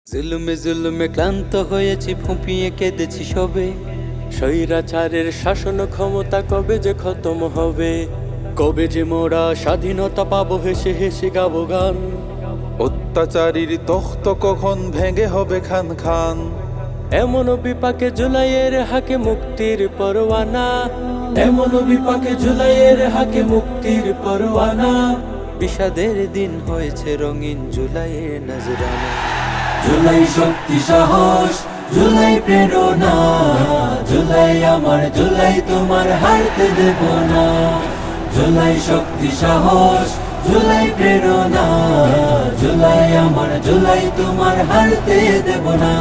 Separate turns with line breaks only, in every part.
জুলুমে জুলুমে ক্লান্ত হয়েছি, ফুঁপিয়ে কেঁদেছি সবে। স্বৈরাচারের শাসন ক্ষমতা কবে যে খতম হবে, কবে যে মোরা স্বাধীনতা পাবো, হেসে হেসে গাবো গান।
অত্যাচারীর তখ্ত কখন ভেঙে হবে খান খান।
এমন বিপাকে জুলাইয়ের হাকে মুক্তির পরোয়ানা, এমন বিপাকে জুলাইয়ের হাকে মুক্তির পরোয়ানা। বিষাদের দিন হয়েছে রঙিন জুলাইয়ের নজরানা।
জুলাই শক্তি সাহস, জুলাই প্রেরণা, জুলাই আমার, জুলাই তোমার হারতে দেব না। জুলাই শক্তি সাহস, জুলাই প্রেরণা, জুলাই আমার, জুলাই তোমার হারতে দেব না।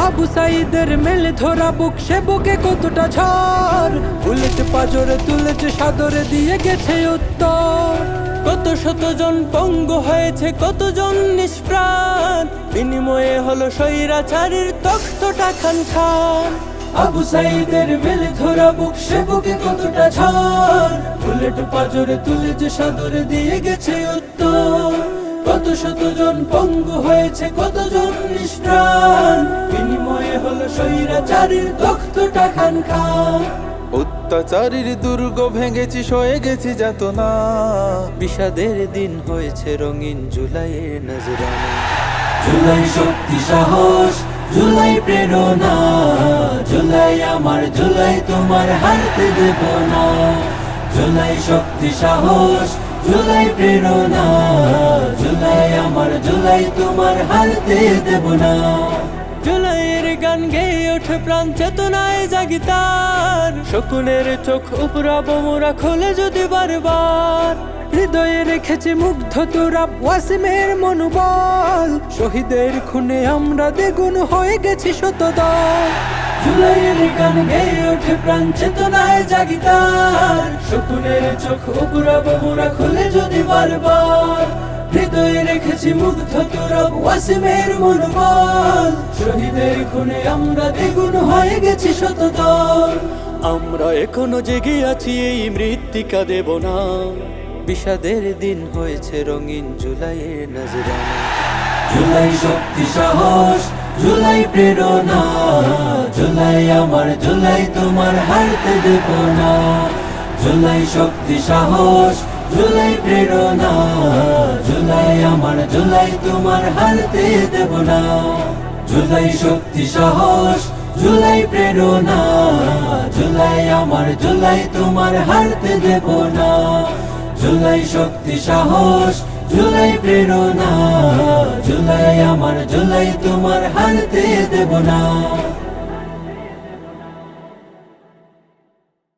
আবু সাইদের মেলে ধরা বুক, সে বুকে কতটা ঝড়, বুলেট পাজরে তুলেছে সাদরে দিয়ে গেছে উত্তর। কত শত জন পঙ্গু হয়েছে, কতজন নিষ্প্রাণ, বিনিময়ে হলো স্বৈরাচারীর তখ্তটা খান খান।
আবু সাইদের মেলে ধরা বুক, সে বুকে কতটা ঝড়, বুলেট পাজরে তুলেছে সাদরে দিয়ে গেছে উত্তর। কত শত জন পঙ্গু হয়েছে, কতজন নিষ্প্রাণ, বিনিময়ে হলো স্বৈরাচারীর তখ্তটা খান খান।
অত্যাচারীর দুর্গ ভেঙেছি, সয়ে গেছি যাতনা।
বিষাদের দিন হয়েছে রঙিন জুলাইয়ের নজরানা।
জুলাই শক্তি সাহস, জুলাই প্রেরণা, জুলাই আমার, জুলাই তোমার হারতে দেব না। জুলাই শক্তি সাহস, জুলাই প্রেরণা, জুলাই আমার, জুলাই তোমার হারতে দেব না।
জুলাইয়ের গান গেয়ে ওঠে প্রাণ চেতনায় জাগিতার, শকুনের চোখ উপরাবো মোরা খোলে যদি বারবার। হৃদয়ে রেখেছে মুগ্ধ তোরা ওয়াসিমের মনোবল, শহীদের খুনে আমরা দ্বিগুণ হয়ে গেছি শতদল।
জুলাইয়ের গান গেয়ে ওঠে প্রাণ চেতনায় জাগিতার, শকুনের চোখ উপরাবো মোরা খুলে যদি বারবার। হৃদয়ে রেখেছি মুগ্ধ তোরা ওয়াসিমের মনোবল, শহীদের খুনে আমরা দ্বিগুণ হয়ে গেছি শতদল।
আমরা এখনো জেগে আছি, এই মৃত্তিকা দেব না। বিষাদের দিন হয়েছে রঙিন জুলাইয়ের নজরানা।
জুলাই শক্তি সাহস, জুলাই প্রেরণা, জুলাই আমার, জুলাই তোমার হারতে দেব না। জুলাই শক্তি সাহস, জুলাই প্রেরণা, জুলাই আমার, জুলাই তোমার হারতে দেব না। জুলাই শক্তি সাহস, জুলাই প্রেরণা, জুলাই আমার, জুলাই তোমার হারতে দেব না। জুলাই শক্তি সাহস, জুলাই প্রেরণা, জুলাই আমার, জুলাই তোমার হারতে দেব না।